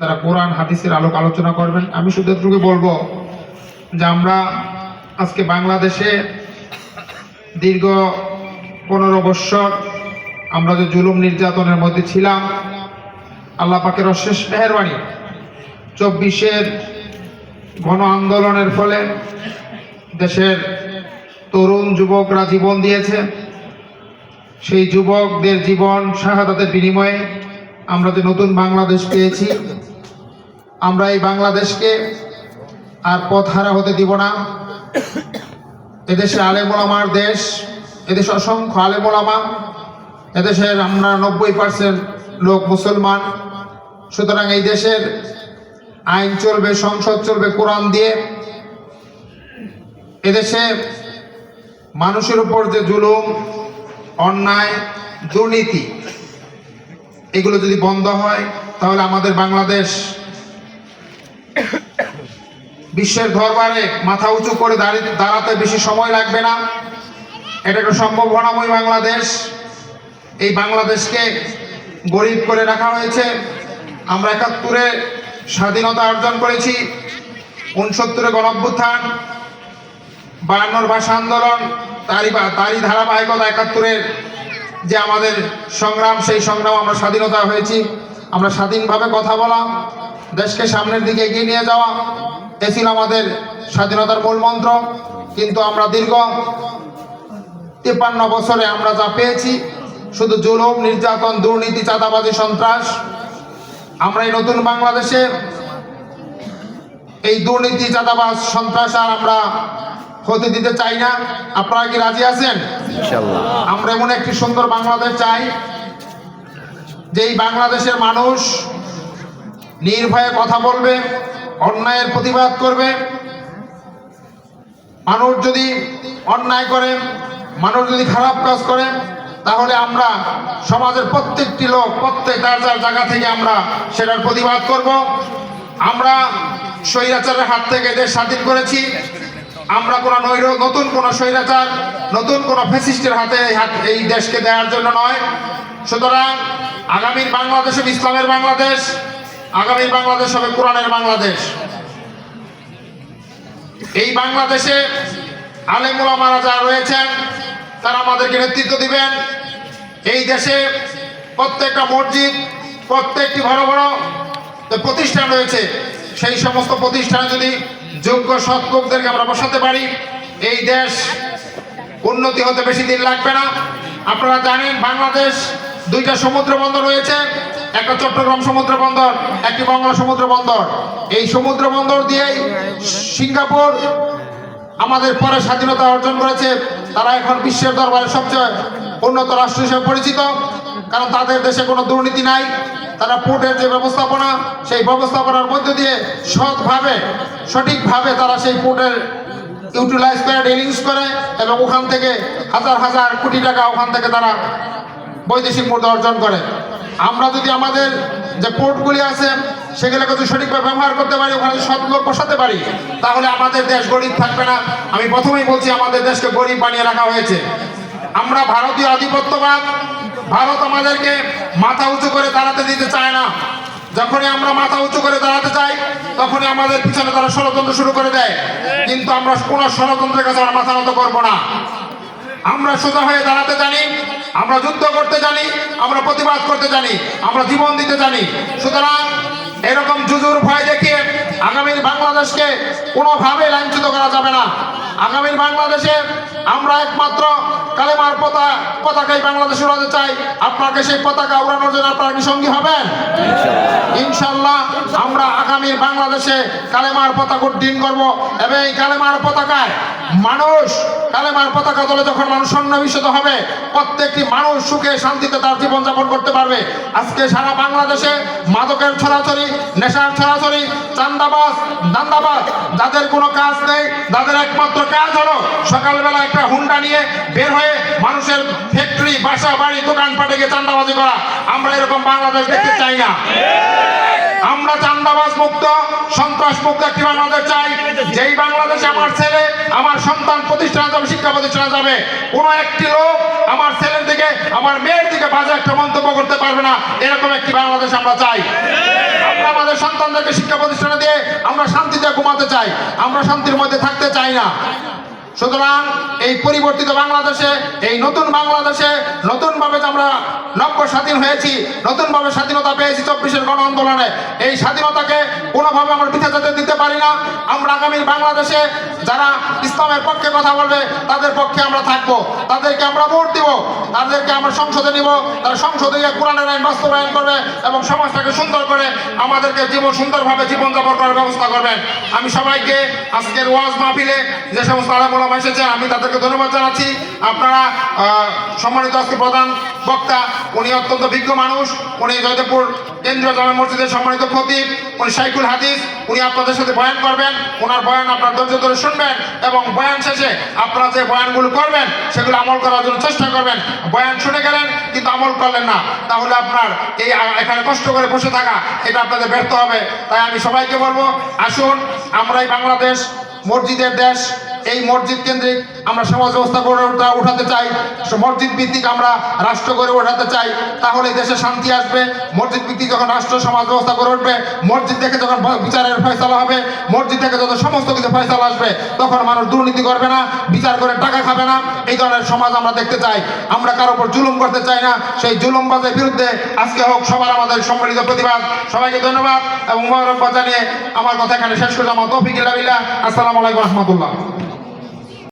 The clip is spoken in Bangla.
তারা কোরআন হাদিসের আলোক আলোচনা করবেন। আমি শুধু এটুকু বলবো যে আমরা আজকে বাংলাদেশে দীর্ঘ 15 বৎসর আমরা যে জুলুম নির্যাতনের মধ্যে ছিলাম, আল্লাহ পাকের অশেষ মেহেরবানি 24-এর গণ আন্দোলনের ফলে দেশের তরুণ যুবকরা জীবন দিয়েছে। সেই যুবকদের জীবন শাহাদাতের বিনিময়ে আমরা যে নতুন বাংলাদেশ পেয়েছি, আমরা এই বাংলাদেশকে আর পথহারা হতে দিব না। এদেশে আলেম ওলামার দেশ, এদেশে অসংখ্য আলেম ওলামা, এদেশের আমরা 90% লোক মুসলমান। সুতরাং এই দেশের আইন চলবে, সংসদ চলবে কোরআন দিয়ে। এদেশে মানুষের উপর যে জুলুম, অন্যায়, দুর্নীতি, এগুলো যদি বন্ধ হয় তাহলে আমাদের বাংলাদেশ বিশ্বের দরবারে মাথা উঁচু করে দাঁড়াতে বেশি সময় লাগবে না। এটা একটা সম্ভাবনাময় বাংলাদেশ। এই বাংলাদেশকে গরিব করে রাখা হয়েছে। আমরা 71-এ স্বাধীনতা অর্জন করেছি, 69-এ গণঅভ্যুত্থান, 52-র ভাষা আন্দোলন, তারই ধারাবাহিকতা 71-এর যে আমাদের সংগ্রাম, সেই সংগ্রাম আমরা স্বাধীনতা হয়েছি। আমরা স্বাধীনভাবে কথা বলা, দেশকে সামনের দিকে এগিয়ে নিয়ে যাওয়া, এ ছিল আমাদের স্বাধীনতার মূল মন্ত্র। কিন্তু আমরা দীর্ঘ 53 বছরে আমরা যা পেয়েছি শুধু জুলুম, নির্যাতন, দুর্নীতি, চাঁদাবাজি, সন্ত্রাস। আমরা এই নতুন বাংলাদেশে এই দুর্নীতি, চাঁদাবাজ, সন্ত্রাস আর আমরা হতে দিতে চাই না। আপনারা কি রাজি আছেন? ইনশাআল্লাহ। আমরা এমন একটি সুন্দর বাংলাদেশ চাই যে এই বাংলাদেশের মানুষ নির্ভয়ে কথা বলবে, অন্যায়ের প্রতিবাদ করবে। মানুষ যদি অন্যায় করে, মানুষ যদি খারাপ কাজ করে, তাহলে আমরা সমাজের প্রত্যেকটি লোক যার জায়গা থেকে আমরা সেটার প্রতিবাদ করব। আমরা স্বৈরাচারের হাত থেকে দেশ স্বাধীন করেছি। আমরা নতুন কোন স্বৈরাচার, নতুন কোন ফ্যাসিস্টের হাতে এই দেশকে দেওয়ার জন্য নয়। সুতরাং আগামীর বাংলাদেশ হবে ইসলামের বাংলাদেশ, আগামীর বাংলাদেশ হবে কোরআনের বাংলাদেশ। এই বাংলাদেশে আলেম ওলামারা যারা রয়েছেন তারা আমাদেরকে নেতৃত্ব দিবেন। এই দেশে প্রত্যেকটা মসজিদ, প্রত্যেকটি বড় বড় প্রতিষ্ঠান রয়েছে, সেই সমস্ত প্রতিষ্ঠানে যদি যোগ্য সৎ লোকদেরকে আমরা বসাতে পারি, এই দেশ উন্নতি হতে বেশি দিন লাগবে না। আপনারা জানেন বাংলাদেশ 2টা সমুদ্র বন্দর রয়েছে, একটা চট্টগ্রাম সমুদ্র বন্দর, একটি বাংলা সমুদ্র বন্দর। এই সমুদ্র বন্দর দিয়েই সিঙ্গাপুর আমাদের পরে স্বাধীনতা অর্জন করেছে। তারা এখন বিশ্বের দরবারে সবচেয়ে উন্নত রাষ্ট্র হিসেবে পরিচিত, কারণ তাদের দেশে কোনো দুর্নীতি নাই। তারা পোর্টের যে ব্যবস্থাপনা, সেই ব্যবস্থাপনার মধ্য দিয়ে সৎভাবে, সঠিকভাবে তারা সেই পোর্টের ইউটিলাইজ করে, ডিলিংস করে, এবং ওখান থেকে হাজার হাজার কোটি টাকা ওখান থেকে তারা বৈদেশিক মুদ্রা অর্জন করে। আমরা যদি আমাদের যে পোর্টগুলি আছে সেগুলোকে যদি সঠিকভাবে ব্যবহার করতে পারি, ওখানে সৎ লোক বসাতে পারি, তাহলে আমাদের দেশ গরিব থাকবে না। আমি প্রথমেই বলছি, আমাদের দেশকে গরিব বানিয়ে রাখা হয়েছে। আমরা ভারতীয় আধিপত্যবাদ, ভারত আমাদেরকে মাথা উঁচু করে দাঁড়াতে দিতে চায় না। যখনই আমরা মাথা উঁচু করে দাঁড়াতে চাই, তখনই আমাদের পিছনে তারা ষড়যন্ত্র শুরু করে দেয়। কিন্তু আমরা কোনো ষড়যন্ত্রের কাছে আমরা মাথা নত করবো না। আমরা সোজা হয়ে দাঁড়াতে জানি, আমরা যুদ্ধ করতে জানি, আমরা প্রতিবাদ করতে জানি, আমরা জীবন দিতে জানি। সুতরাং এরকম জুজুর ভয় দেখিয়ে আগামীর বাংলাদেশকে কোনোভাবে লাঞ্ছিত করা যাবে না। আগামীর বাংলাদেশে আমরা একমাত্র কালেমার পতাকাই বাংলাদেশে উড়াতে চাই। আপনাকে সেই পতাকা উড়ানোর জন্য আপনারা কি সঙ্গী হবেন? ইনশাআল্লাহ। আমরা আগামীর বাংলাদেশে কালেমার পতাকা উড্ডীন করব, এবং এই কালেমার পতাকায় কালেমার পতাকা তোলে যখন মানুষ সন্নিবেশিত হবে, প্রত্যেকটি মানুষ সুখে শান্তিতে তার জীবনযাপন করতে পারবে। আজকে সারা বাংলাদেশে মাদকের ছড়াছড়ি, নেশার ছড়াছড়ি, চাঁদাবাজ, দান্দাবাজ, যাদের কোনো কাজ নেই, যাদের একমাত্র কাজ হলো সকালবেলা একটা হুন্ডা নিয়ে বের হয়ে মানুষের ফ্যাক্টরি, বাসা, বাড়ি, দোকানপাটে গিয়ে চাঁদাবাজি করা, আমরা এরকম বাংলাদেশ দেখতে চাই না। আমরা চাঁদাবাজ মুক্ত, সন্ত্রাস মুক্ত একটি বাংলাদেশ চাই, যেই বাংলাদেশে আমার ছেলে, আমার সন্তান প্রতিষ্ঠানে যাবে, শিক্ষা প্রতিষ্ঠানে যাবে, কোনো একটি লোক আমার ছেলের দিকে, আমার মেয়ের দিকে বাজে একটা মন্তব্য করতে পারবে না। এরকম একটি বাংলাদেশ আমরা চাই। আমরা আমাদের সন্তানদেরকে শিক্ষা প্রতিষ্ঠানে দিয়ে আমরা শান্তিতে ঘুমাতে চাই, আমরা শান্তির মধ্যে থাকতে চাই না। সুতরাং এই পরিবর্তিত বাংলাদেশে, এই নতুন বাংলাদেশে নতুনভাবে আমরা নব্য স্বাধীন হয়েছি, নতুনভাবে স্বাধীনতা পেয়েছি 24-এর গণ আন্দোলনে। এই স্বাধীনতাকে কোনোভাবে আমরা পিঠে যেতে দিতে পারি না। আমরা আগামী বাংলাদেশে যারা ইসলামের পক্ষে কথা বলবে তাদের পক্ষে আমরা থাকবো, তাদেরকে আমরা ভোট দিব, তাদেরকে আমরা সংসদে নিব, তারা সংসদে গিয়ে কোরআনের আইন বাস্তবায়ন করবে এবং সমাজটাকে সুন্দর করে আমাদেরকে সুন্দরভাবে জীবনযাপন করার ব্যবস্থা করবেন। আমি সবাইকে আজকের ওয়াজ মাহফিলে যে সমস্ত আলেম ওলামা এসেছে আমি তাদেরকে ধন্যবাদ জানাচ্ছি। আপনারা সম্মানিত আজকে প্রধান বক্তা, উনি অত্যন্ত বিজ্ঞ মানুষ, উনি জয়দেবপুর কেন্দ্রীয় জামে মসজিদের সম্মানিত খতিব, উনি শাইখুল হাদিস, উনি আপনাদের সাথে বয়ান করবেন। ওনার বয়ান আপনার ধৈর্য ধরে শুনবেন এবং বয়ান শেষে আপনারা যে বয়ানগুলো করবেন সেগুলো আমল করার জন্য চেষ্টা করবেন। বয়ান শুনে গেলেন কিন্তু আমল করলেন না, তাহলে আপনার এই এখানে কষ্ট করে বসে থাকা এটা আপনাদের ব্যর্থ হবে। তাই আমি সবাইকে বলবো, আসুন আমরা এই বাংলাদেশ মসজিদের দেশ, এই মসজিদ কেন্দ্রিক আমরা সমাজ ব্যবস্থা গড়ে উঠাতে চাই, মসজিদ ভিত্তিক আমরা রাষ্ট্র গড়ে ওঠাতে চাই, তাহলে দেশে শান্তি আসবে। মসজিদ ভিত্তিক যখন রাষ্ট্র সমাজ ব্যবস্থা গড়ে উঠবে, মসজিদ থেকে যখন বিচারের ফয়সালা হবে, মসজিদ থেকে যখন সমস্ত কিছু ফয়সালা আসবে, তখন মানুষ দুর্নীতি করবে না, বিচার করে টাকা খাবে না। এই ধরনের সমাজ আমরা দেখতে চাই। আমরা কারোর উপর জুলুম করতে চাই না। সেই জুলুমবাজের বিরুদ্ধে আজকে হোক সবার আমাদের সম্মিলিত প্রতিবাদ। সবাইকে ধন্যবাদ এবং মোবারকবাদ জানিয়ে আমার কথা এখানে শেষ করলাম। তৌফিক ইল্লাহ বিল্লাহ। আসসালামু আলাইকুম রহমতুল্লাহ।